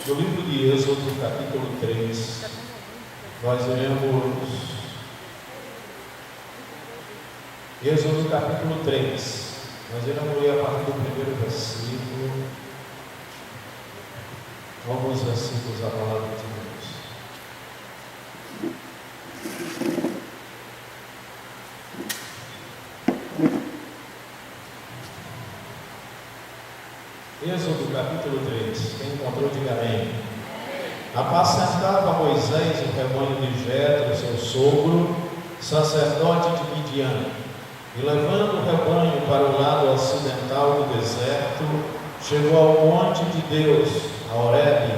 No livro de Êxodo, capítulo 3, nós iremos. Êxodo, capítulo 3, nós iremos ler a partir do primeiro versículo. Alguns versículos da palavra de Deus. Êxodo capítulo 3, quem encontrou, diga amém. Apacentava Moisés o rebanho de Jetro, seu sogro, sacerdote de Midian, e levando o rebanho para o lado ocidental do deserto, chegou ao monte de Deus, a Horebe,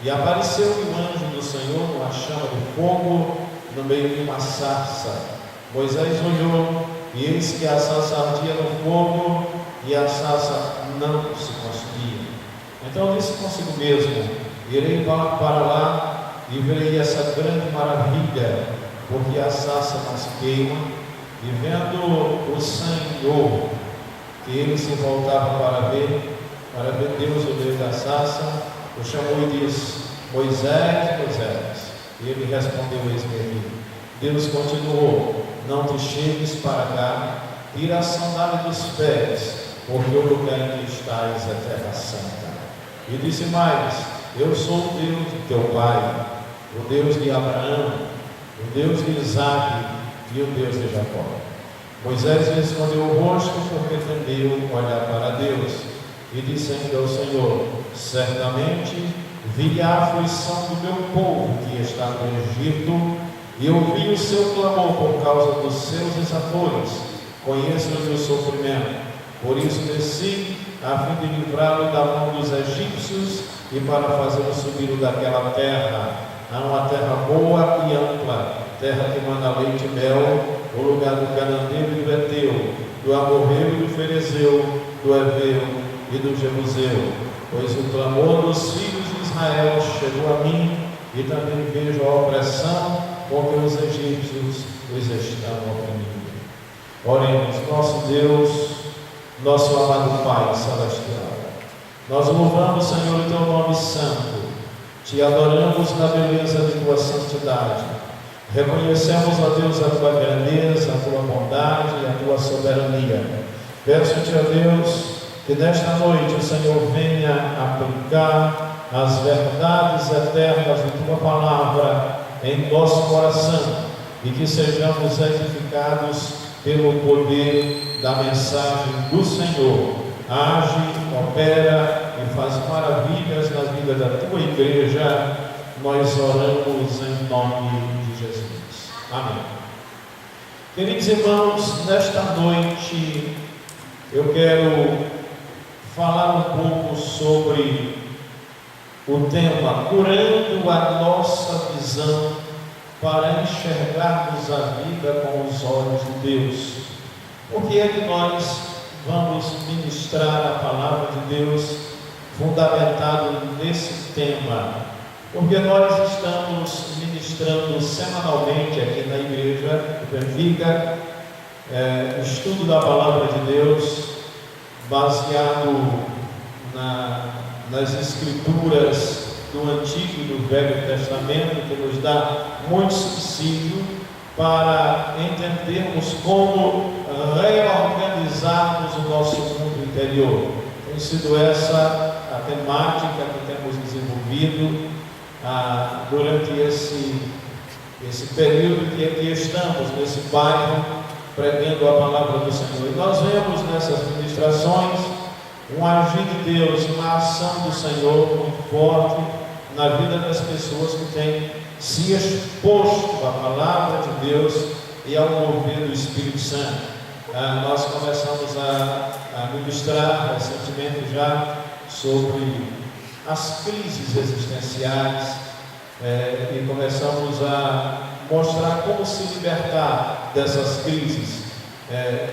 e apareceu-lhe o anjo do Senhor numa chama de fogo no meio de uma sarça. Moisés olhou, e eis que a sarça ardia no fogo, e a sarça não se consumia. Então disse consigo mesmo: irei para lá e verei essa grande maravilha, porque a sarça não se queima. E vendo o Senhor que ele se voltava para ver Deus no meio da sarça, o chamou e disse: Moisés, Moisés. E ele respondeu: eis-me aqui. Deus continuou: não te chegues para cá, tira a sandália dos pés, porque o lugar em que estás é terra santa. E disse mais: eu sou o Deus de teu pai, o Deus de Abraão, o Deus de Isaque e o Deus de Jacó. Moisés lhe escondeu o rosto, porque temeu olhar para Deus, e disse ainda ao Senhor: certamente vi a aflição do meu povo que está no Egito, e ouvi o seu clamor por causa dos seus desafores. Conheço-lhe o sofrimento, por isso desci, a fim de livrá-lo da mão dos egípcios e para fazê-lo subir daquela terra, a uma terra boa e ampla, terra que manda leite e mel, o lugar do cananeiro e do Eteu, do amorreu e do ferezeu, do heveu e do jebuseu. Pois o clamor dos filhos de Israel chegou a mim, e também vejo a opressão com que os egípcios os estão oprimindo. Oremos. Nosso Deus, nosso amado Pai celestial, nós louvamos, Senhor, o teu nome santo, te adoramos na beleza de tua santidade, reconhecemos, ó Deus, a tua grandeza, a tua bondade e a tua soberania. Peço-te, ó Deus, que nesta noite o Senhor venha aplicar as verdades eternas de tua palavra em nosso coração, e que sejamos edificados pelo poder da mensagem do Senhor. Age, opera e faz maravilhas na vida da tua igreja. Nós oramos em nome de Jesus. Amém. Queridos irmãos, nesta noite eu quero falar um pouco sobre o tema curando a nossa visão para enxergarmos a vida com os olhos de Deus. Por que é que nós vamos ministrar a palavra de Deus fundamentado nesse tema? Porque nós estamos ministrando semanalmente aqui na igreja de Benfica, estudo da palavra de Deus baseado nas escrituras do Antigo e do Velho Testamento, que nos dá muito subsídio para entendermos como reorganizarmos o nosso mundo interior. Tem sido essa a temática que temos desenvolvido durante esse período que aqui estamos, nesse bairro, pregando a palavra do Senhor. E nós vemos nessas ministrações um agir de Deus, uma ação do Senhor muito forte na vida das pessoas que têm se exposto à palavra de Deus e ao mover do Espírito Santo. Nós começamos a ministrar recentemente já sobre as crises existenciais, e começamos a mostrar como se libertar dessas crises,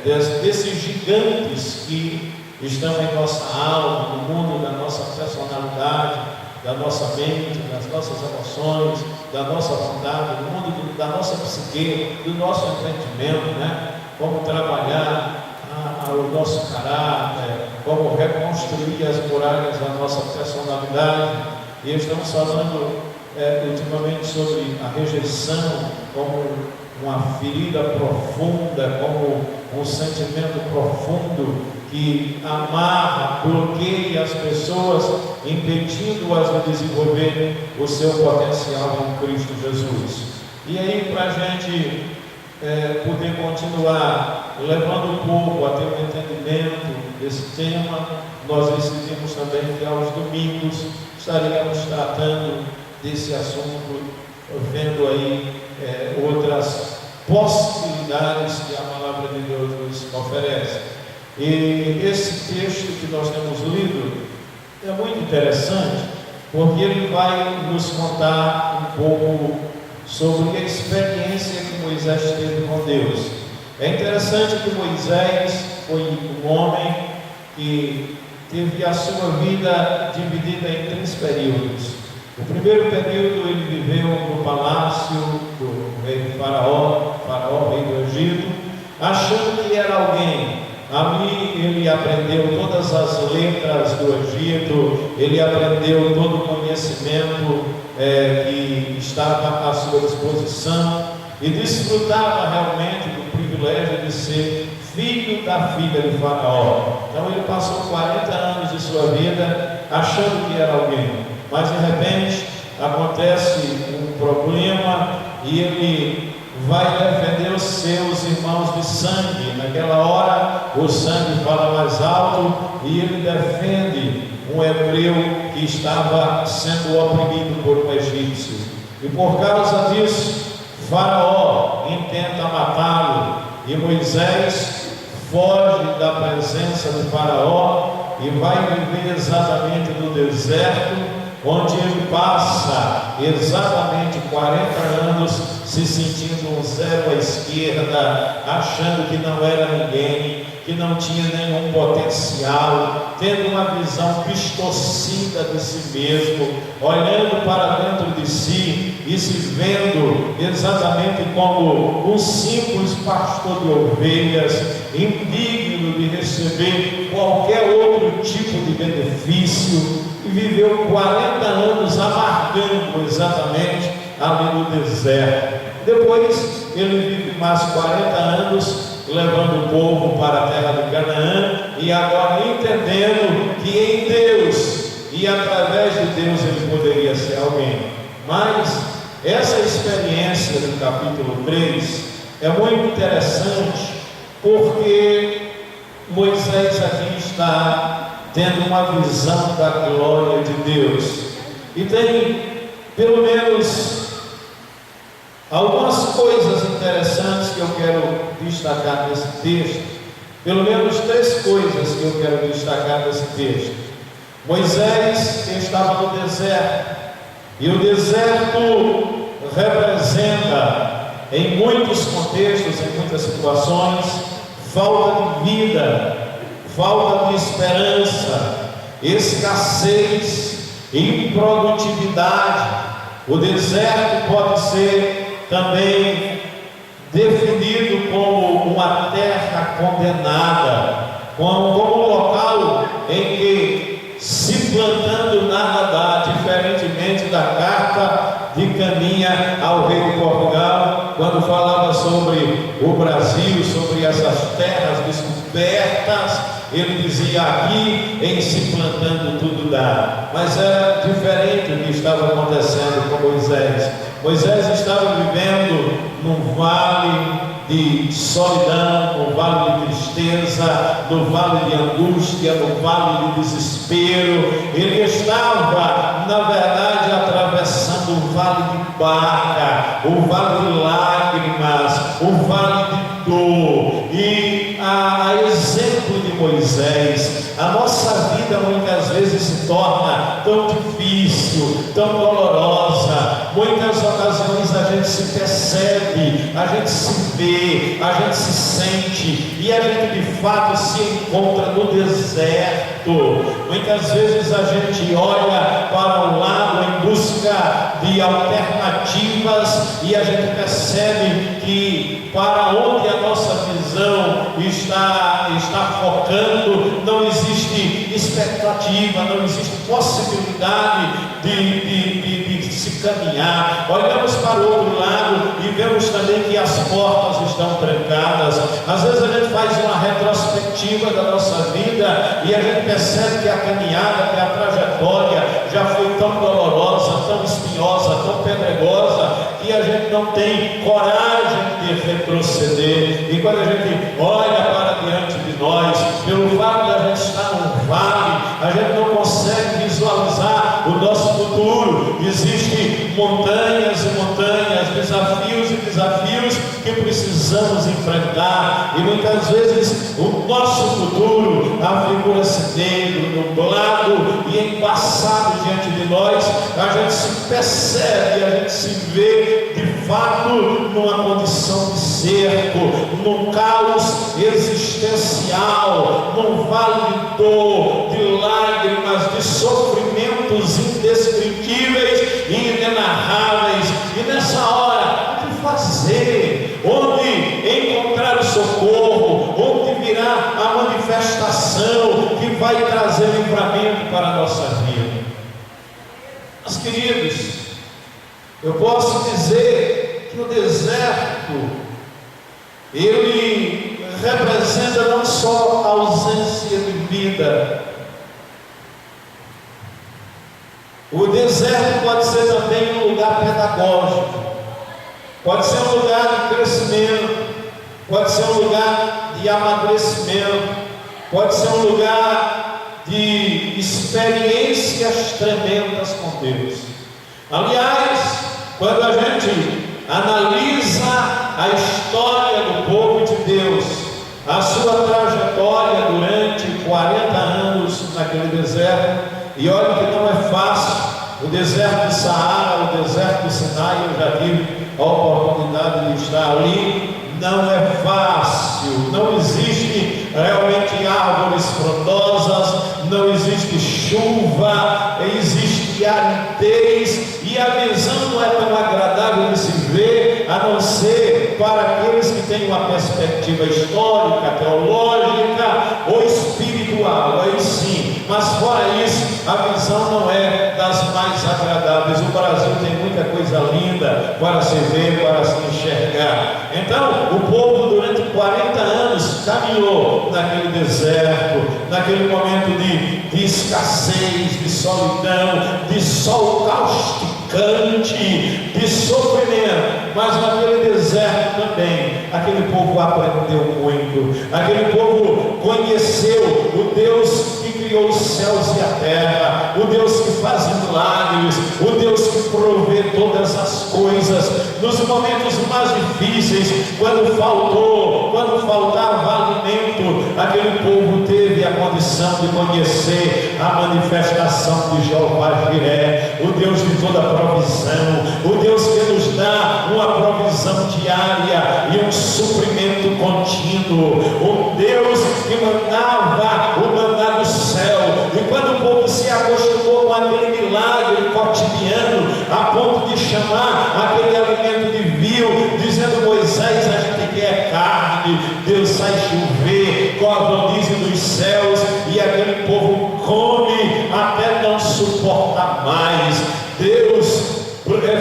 desses gigantes que estão em nossa alma, no mundo da nossa personalidade, da nossa mente, das nossas emoções, da nossa vontade, no mundo da nossa psique, do nosso entendimento, né? Como trabalhar o nosso caráter, como reconstruir as muralhas da nossa personalidade. e estamos falando ultimamente sobre a rejeição como uma ferida profunda, como um sentimento profundo que amarra, bloqueia as pessoas, impedindo-as de desenvolver o seu potencial em Cristo Jesus. E aí, para a gente poder continuar levando o povo a ter um entendimento desse tema, nós decidimos também que aos domingos estaríamos tratando desse assunto, vendo aí outras possibilidades que a palavra de Deus nos oferece. E esse texto que nós temos lido é muito interessante, porque ele vai nos contar um pouco sobre a experiência que Moisés teve com Deus. É interessante que Moisés foi um homem que teve a sua vida dividida em 3 períodos. O primeiro período ele viveu no palácio do rei Faraó, rei do Egito, achando que era alguém. Ali ele aprendeu todas as letras do Egito, ele aprendeu todo o conhecimento que estava à sua disposição e desfrutava realmente do privilégio de ser filho da filha de Faraó. Então ele passou 40 anos de sua vida achando que era alguém, mas de repente acontece um problema e ele vai defender os seus irmãos de sangue. Naquela hora o sangue fala mais alto e ele defende um hebreu que estava sendo oprimido por um egípcio, e por causa disso Faraó intenta matá-lo, e Moisés foge da presença de Faraó e vai viver exatamente no deserto, onde ele passa exatamente 40 anos se sentindo um zero à esquerda, achando que não era ninguém, que não tinha nenhum potencial, tendo uma visão distorcida de si mesmo, olhando para dentro de si e se vendo exatamente como um simples pastor de ovelhas, indigno de receber qualquer outro tipo de benefício, e viveu 40 anos amargando exatamente ali no deserto. Depois ele vive mais 40 anos levando o povo para a terra de Canaã, e agora entendendo que em Deus e através de Deus ele poderia ser alguém. Mas essa experiência do capítulo 3 é muito interessante, porque Moisés aqui está tendo uma visão da glória de Deus, e tem pelo menos algumas coisas interessantes que eu quero destacar nesse texto. Pelo menos 3 coisas que eu quero destacar nesse texto. Moisés estava no deserto, e o deserto representa, em muitos contextos, em muitas situações, falta de vida, falta de esperança, escassez, improdutividade. O deserto pode ser também definido como uma terra condenada, como um local em que se plantando nada dá, diferentemente da carta de Caminha ao rei de Portugal, quando falava sobre o Brasil, sobre essas terras descobertas, ele dizia: aqui em se plantando tudo dá. Mas era diferente o que estava acontecendo com Moisés. Moisés estava vivendo num vale de solidão, no vale de tristeza, no vale de angústia, no vale de desespero. Ele estava, na verdade, atravessando o vale de Baca, o vale de lágrimas, o vale de dor. E a exemplo de Moisés, a nossa vida muitas vezes se torna tão difícil, tão dolorosa. Muitas ocasiões a gente se percebe, a gente se vê, a gente se sente, e a gente de fato se encontra no deserto. Muitas vezes a gente olha para o lado em busca de alternativas, e a gente percebe que para onde a nossa visão está focando, não existe esperança expectativa, não existe possibilidade de se caminhar. Olhamos para o outro lado e vemos também que as portas estão trancadas. Às vezes a gente faz uma retrospectiva da nossa vida e a gente percebe que a caminhada, que a trajetória já foi tão dolorosa, tão espinhosa, tão pedregosa, que a gente não tem coragem de retroceder. E quando a gente olha para diante de nós, pelo fato de a gente estar num vale, a gente não consegue visualizar o nosso futuro. Existem montanhas e montanhas, desafios e desafios que precisamos enfrentar, e muitas vezes o nosso futuro afigura-se negro, nublado e embaçado diante de nós. A gente se percebe, a gente se vê de fato numa condição de cerco, num caos existencial, num vale de dor, de lágrimas, de sofrimentos indescritíveis e inenarráveis. E nessa hora, o que fazer? Onde encontrar o socorro? Onde virá a manifestação que vai trazer livramento para a nossa vida? Meus queridos, eu posso dizer que o deserto, ele representa não só a ausência de vida. O deserto pode ser também um lugar pedagógico, pode ser um lugar de crescimento, pode ser um lugar de amadurecimento, pode ser um lugar de experiências tremendas com Deus. Aliás, quando a gente analisa a história do povo de Deus, a sua trajetória durante 40 anos naquele deserto, e olha que não é fácil. O deserto de Saara, o deserto do Sinai, eu já tive a oportunidade de estar ali. Não é fácil, não existe realmente árvores frondosas, não existe chuva, existe aridez, e a visão não é tão agradável de se ver, a não ser para aqueles que têm uma perspectiva histórica, teológica ou espiritual, aí sim. Mas fora isso, a visão não é das mais agradáveis. O Brasil tem muita coisa linda para se ver, para se enxergar. Então, o povo durante 40 anos caminhou naquele deserto, naquele momento de escassez, de solidão, de sol causticante, de sofrimento. Mas naquele deserto também, aquele povo aprendeu muito. Aquele povo conheceu o Deus que criou os céus e a terra, o Deus que faz milagres, o Deus que provê todas as coisas. Nos momentos mais difíceis, quando faltava alimento, aquele povo teve a condição de conhecer a manifestação de Jeová Jiré, o Deus de toda provisão, o Deus que nos dá uma provisão diária e um suprimento contínuo, um Deus que mandava o maná do céu. E quando o povo se acostumou com aquele milagre cotidiano, a ponto de chamar aquele alimento de vil, dizendo: Moisés, a gente quer carne, Deus sai chover com a rodízio dos céus, e aquele povo come até não suportar mais. Deus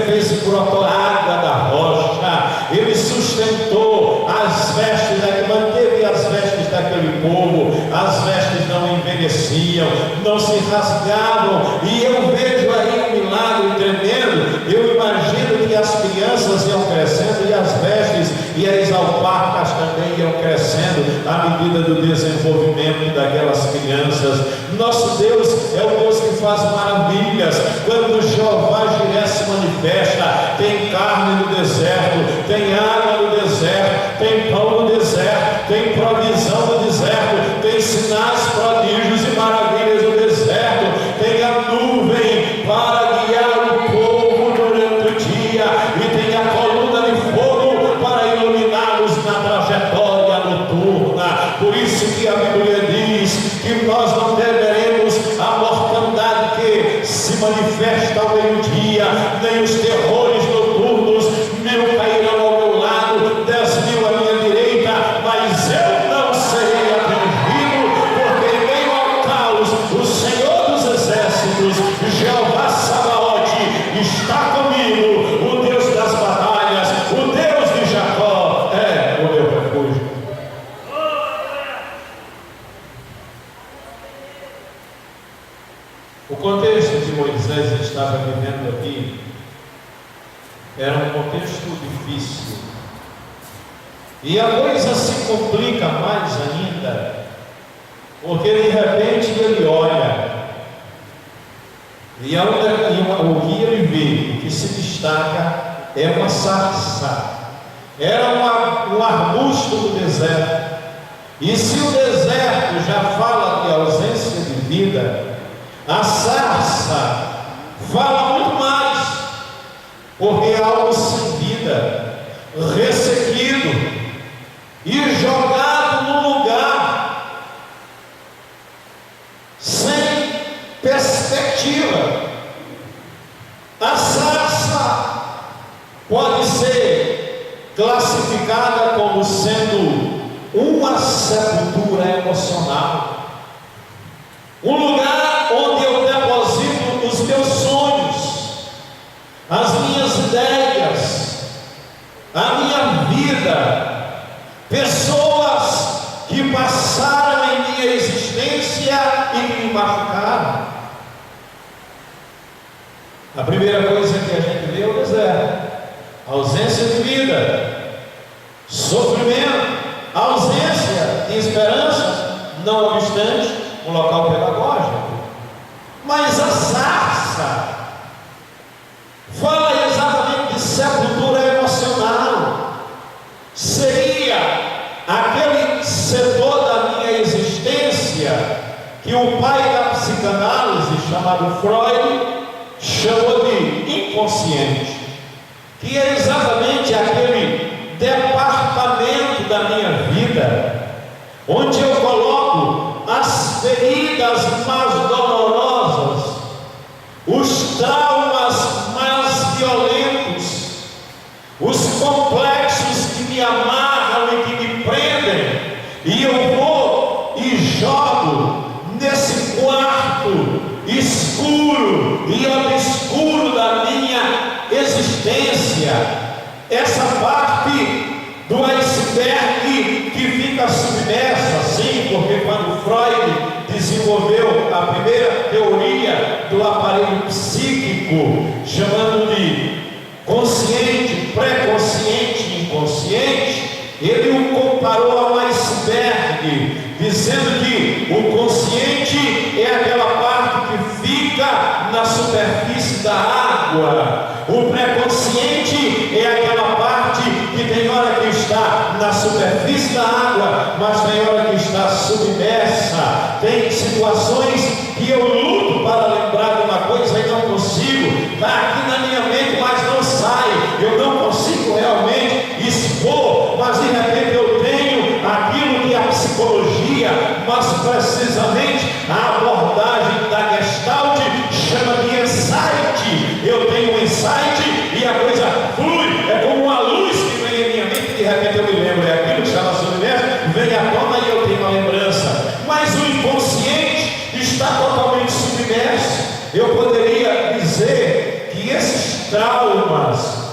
fez brotar água da rocha, ele sustentou as vestes, manteve as vestes daquele povo, as vestes não envelheciam, não se rasgavam. E eu vejo aí um milagre tremendo. Eu imagino que as crianças iam crescendo e as vestes e as alpacas também iam crescendo à medida do desenvolvimento daquelas crianças. Nosso Deus é o Deus que faz maravilhas. Quando Jeová Jiré se manifesta, tem carne no deserto, tem água no deserto, tem pão no deserto, tem provisão no deserto, tem sinais, prodígios e maravilhas no deserto, tem a nuvem para guiar o povo durante o dia, e tem a coluna de fogo para iluminá-los na trajetória noturna. Por isso que a Bíblia diz que nós não deveremos a mortandade que se manifesta ao meio-dia, nem os terrores noturnos. 1000 cairão ao meu lado, 10.000 à minha direita, mas eu não serei atingido, porque em meio ao caos o Moisés estava vivendo aqui era um contexto difícil. E a coisa se complica mais ainda, porque de repente ele olha, e o que ele vê, o que se destaca, é uma sarça. Era um arbusto do deserto. E se o deserto já fala de ausência de vida, a sarça fala muito mais, porque é algo sem vida, ressequido e jogado num lugar sem perspectiva. A sarça pode ser classificada como sendo uma sepultura emocional, um lugar onde eu deposito os meus sonhos, as minhas ideias, a minha vida, pessoas que passaram em minha existência e me machucaram. A primeira coisa que a gente vê é o deserto, ausência de vida, sofrimento, ausência de esperança, não obstante um local pedagógico. Mas a sarça fala exatamente de sepultura emocional. Seria aquele setor da minha existência que o pai da psicanálise, chamado Freud, chamou de inconsciente, que é exatamente aquele departamento da minha vida onde eu coloco as feridas mais dolorosas, os traumas mais violentos, os complexos que me amarram e que me prendem, e eu vou e jogo nesse quarto escuro e obscuro da minha existência, essa parte do iceberg que fica submersa, assim, porque quando Freud desenvolveu a primeira teoria do aparelho psíquico, chamando de consciente, pré-consciente e inconsciente, ele o comparou a um iceberg, dizendo que o consciente é aquela parte que fica na superfície da água, o pré-consciente é aquela parte que tem hora que está na superfície da água, mas tem hora que está submersa. Tem situações que eu luto para lembrar de uma coisa e não consigo, está aqui na minha mente, mas não sai, eu não consigo realmente expor, mas de repente eu tenho aquilo que a psicologia, mas precisamente a abordagem da Gestalt chama de insight. Eu tenho um insight e a coisa flui, é como uma luz que vem em minha mente, de repente eu me lembro, é aquilo que estava submerso, vem à tona e eu tenho uma lembrança. Mas o inconsciente está totalmente submerso. Eu poderia dizer que esses traumas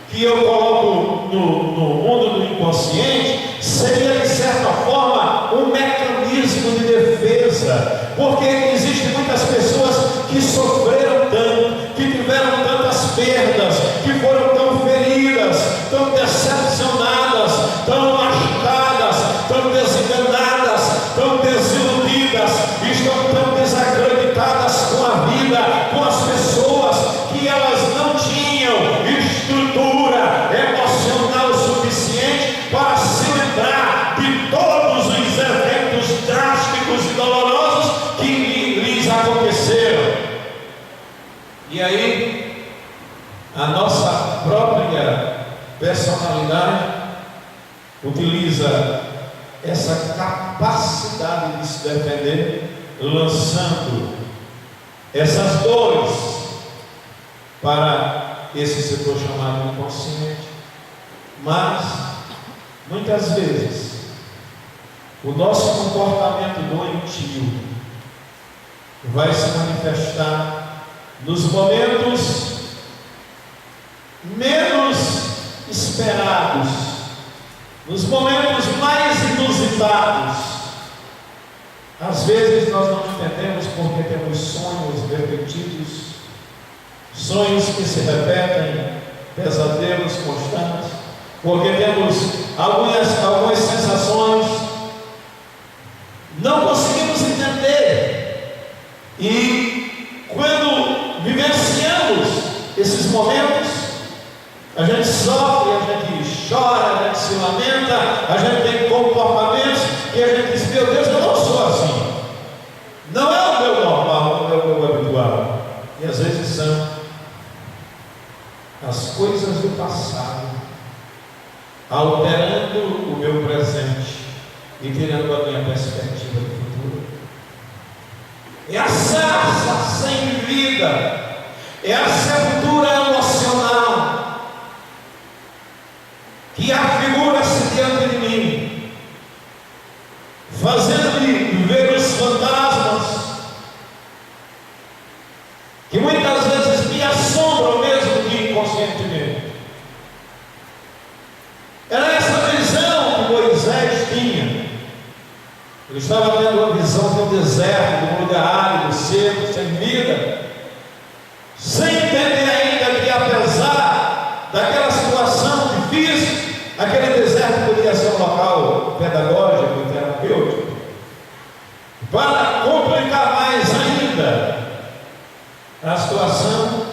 que eu coloco no mundo do inconsciente seria de certa forma um mecanismo de defesa, porque existem muitas pessoas que sofreram tanto, que tiveram tantas perdas, que foram tão feridas, tão decepcionadas, tão machucadas, tão desenganadas, tão desiludidas, estão tão desacreditadas com a vida, com as pessoas, que elas não tinham estrutura emocional suficiente para se lembrar de todos os eventos drásticos e dolorosos que lhes aconteceram. E aí, a nossa própria personalidade utiliza essa capacidade de se defender, lançando essas dores para esse setor chamado inconsciente. Mas muitas vezes o nosso comportamento doentio vai se manifestar nos momentos menos esperados, nos momentos mais inusitados. Às vezes nós não entendemos porque temos sonhos repetidos, sonhos que se repetem, pesadelos constantes, porque temos algumas sensações, não conseguimos entender, e quando vivenciamos esses momentos, a gente sofre, a gente chora, a gente se lamenta, a gente tem comportamentos que a gente diz: meu Deus, eu não sou assim, não é o meu normal, não é o meu habitual. E às vezes são as coisas do passado alterando o meu presente e tirando a minha perspectiva do futuro. É a sarça sem vida, é a sepultura emocional que afigura-se diante de mim, fazendo-me ver os fantasmas que muitas vezes me assombram mesmo que inconscientemente. Era essa visão que Moisés tinha. Ele estava tendo uma visão de um deserto, de um lugar árido, seco, sem vida, sem entender ainda que, apesar daquela situação difícil, aquele deserto podia ser um local pedagógico, terapêutico. Para complicar mais ainda a situação,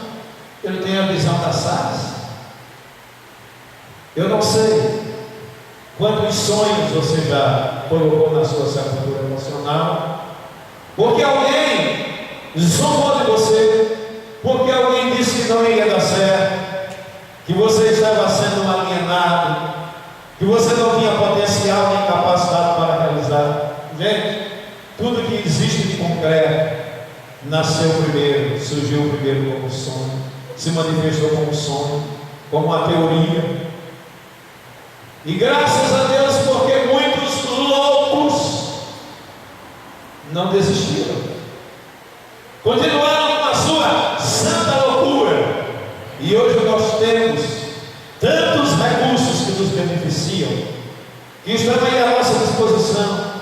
ele tem a visão da sarça. Eu não sei quantos sonhos você já colocou na sua sepultura emocional, porque alguém zombou de você, porque alguém disse que não ia dar certo, que você estava sendo alienado, que você não tinha potencial nem capacidade para realizar. Gente, tudo que existe de concreto nasceu primeiro, surgiu primeiro como sonho, se manifestou como sonho, como uma teoria. E graças a Deus, porque muitos loucos não desistiram, continuaram com a sua santa loucura. E hoje nós temos tantos recursos que nos beneficiam, que estão aí à nossa disposição,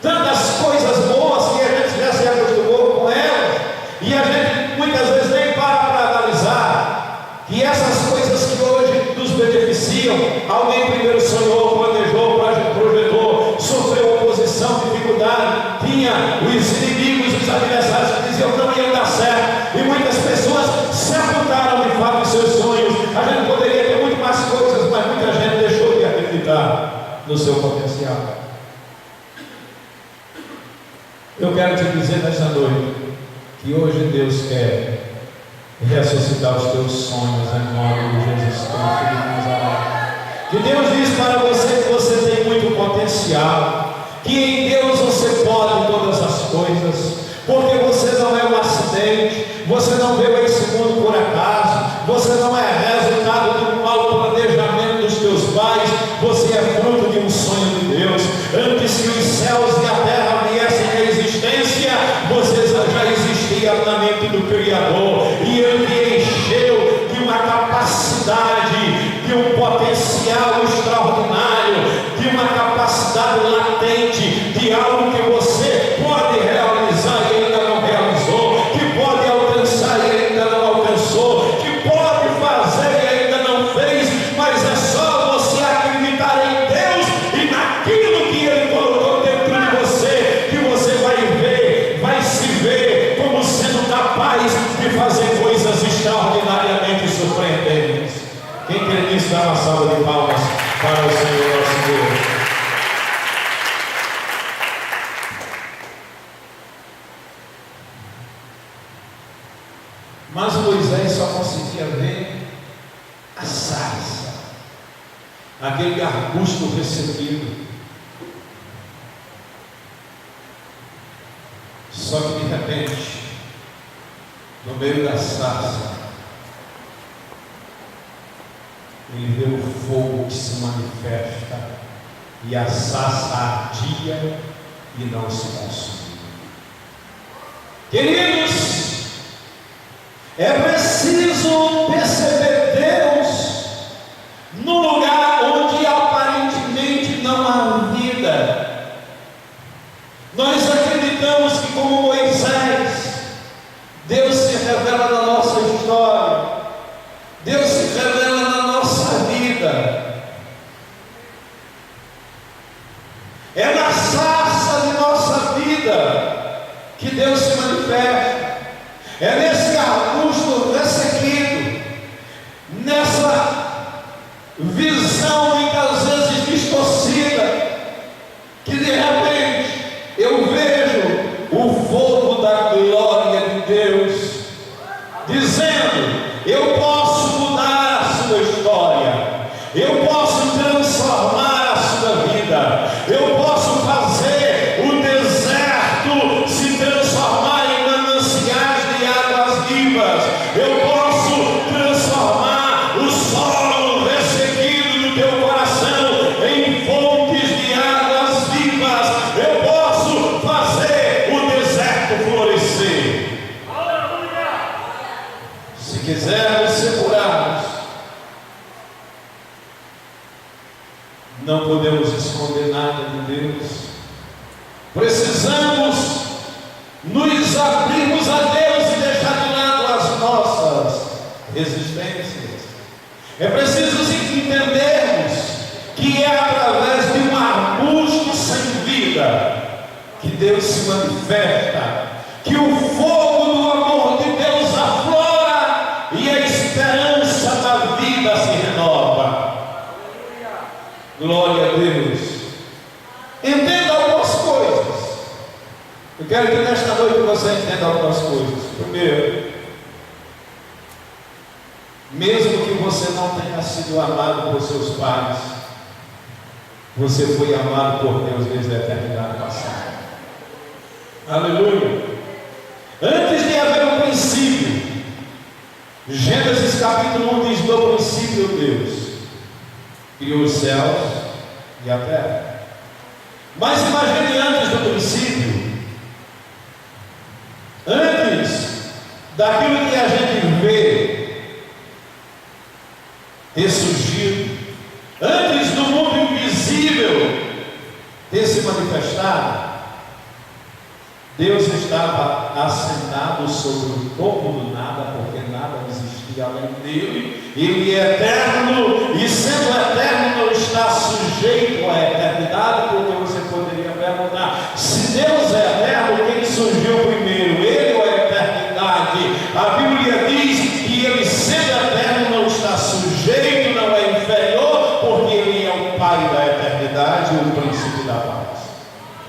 tantas coisas boas que a gente já se acostumou com elas, e a gente muitas vezes nem para analisar que essas coisas que hoje nos beneficiam, alguém primeiro sonhou, planejou, projetou, sofreu oposição, dificuldade, tinha os inimigos, os adversários que diziam que não ia dar certo, e muitas pessoas sepultaram de fato os seus sonhos. A gente poderia ter muito mais coisas, mas muita gente deixou de acreditar no seu potencial. Eu quero te dizer nesta noite que hoje Deus quer ressuscitar os teus sonhos em nome de Jesus Cristo de Nazaré. Que Deus diz para você que você tem muito potencial, que em Deus você pode todas as coisas, porque você não é um acidente, você não veio a esse mundo por acaso, você não é resultado de um mau planejamento dos teus pais, você é fruto de um sonho de Deus. Antes que os céus e a terra viessem à existência, você já existia na mente do Criador, e Ele te encheu de uma capacidade, de um potencial extraordinário, de uma capacidade latente, de algo que você pode realizar e ainda não realizou, que pode alcançar e ainda não alcançou, que pode fazer e ainda não fez, mas é só você acreditar em Deus e naquilo que Ele colocou dentro de você, que você vai ver, vai se ver como sendo capaz de fazer coisas extraordinariamente surpreendentes. Quem quer nisso, dá uma salva de palmas para o Senhor nosso Deus. Mas Moisés só conseguia ver a sarça, aquele arbusto recebido. Só que de repente, no meio da sarça, ele vê o fogo que se manifesta, e a sarça ardia e não se consumia. Queridos, é preciso perceber Deus no lugar onde aparentemente não há vida. Nós acreditamos que, como Moisés, Deus se revela na nossa história, eu posso mudar a sua história, eu posso transformar a sua vida, eu posso fazer o deserto se transformar em mananciais de águas vivas, eu posso transformar o solo ressequido do teu coração em fontes de águas vivas, eu posso fazer o deserto florescer. Se quisermos ser curados, não podemos esconder nada de Deus. Precisamos nos abrirmos a Deus e deixar de lado as nossas resistências. É preciso entendermos que é através de um arbusto sem vida que Deus se manifesta, que o fogo do amor de Deus aflora e a esperança da vida se renova. Glória a Deus. Entenda algumas coisas. Eu quero que nesta noite você entenda algumas coisas. Primeiro, mesmo que você não tenha sido amado por seus pais, você foi amado por Deus desde a eternidade passada. Aleluia. Antes de haver um princípio, Gênesis capítulo 1 diz: no princípio Deus criou os céus e a terra. Mas imagine antes do princípio, antes daquilo que a gente vê ter surgido, antes do mundo invisível ter se manifestado, Deus estava assentado sobre o topo do nada, porque nada existia além dele. Ele é eterno, e sendo eterno não está sujeito à eternidade, porque você poderia perguntar: se Deus é eterno, quem surgiu primeiro, ele ou a eternidade? A Bíblia diz que ele, sendo eterno, não está sujeito, não é inferior, porque ele é o Pai da eternidade, o princípio da paz.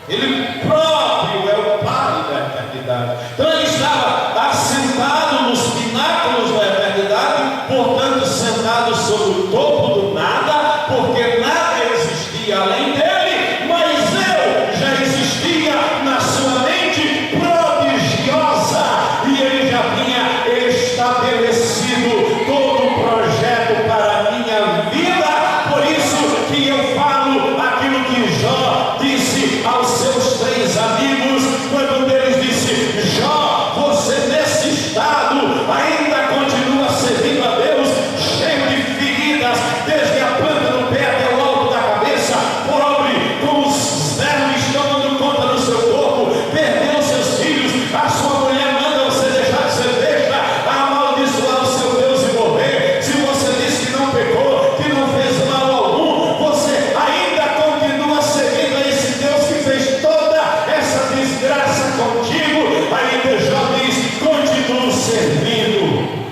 Ele próprio é o Pai da eternidade. Então ele estava assentado nos pináculos da eternidade, portanto sentado sobre o topo do nada, porque nada existia além dele, mas eu já existia na sua mente prodigiosa, e ele já tinha estabelecido todo o projeto para a minha vida. Por isso que eu falo aquilo que Jó disse aos seus 3 amigos, quando eles disse: Jó, você nesse estado ainda continua servindo a Deus, cheio de feridas, desde a planta do pé até o alto da cabeça, pobre, com os vermes tomando conta do seu corpo, perdeu seus filhos, a sua mulher manda você deixar de ser besta, amaldiçoar o seu Deus e morrer. Se você disse que não pecou, que não fez mal algum, você ainda continua servindo a esse Deus que fez toda essa desgraça contigo. Ainda Jó diz: continuo servindo.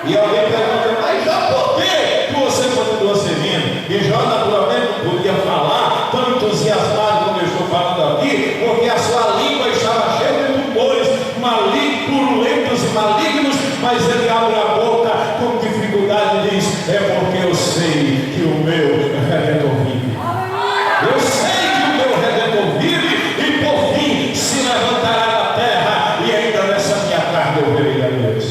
E alguém pergunta: mas Jó, por que você continua servindo? E Jó naturalmente não podia falar tão entusiasmado como eu estou falando aqui, porque a sua língua estava cheia de tumores purulentos e malignos, mas ele abre a boca com dificuldade e diz: é porque eu sei que o meu Redentor vive. Eu sei que o meu Redentor vive, e por fim se levantará da terra, e ainda nessa minha carne eu verei a Deus.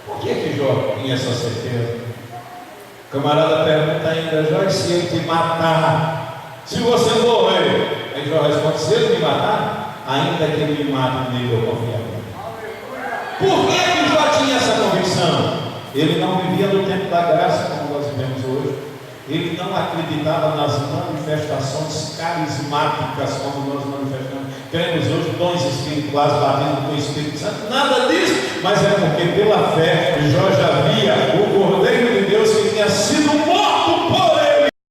Por que Jó tinha essa certeza? O camarada pergunta ainda: Jó, e se ele te matar? Se você morrer? Aí Jó responde: se ele me matar, ainda que ele me mate, nele eu confiarei. Por que Jó tinha essa convicção? Ele não vivia no tempo da graça como nós vivemos hoje. Ele não acreditava nas manifestações carismáticas como nós manifestamos. Cremos hoje dons espirituais, batidos com o Espírito Santo. Nada disso, mas é porque pela fé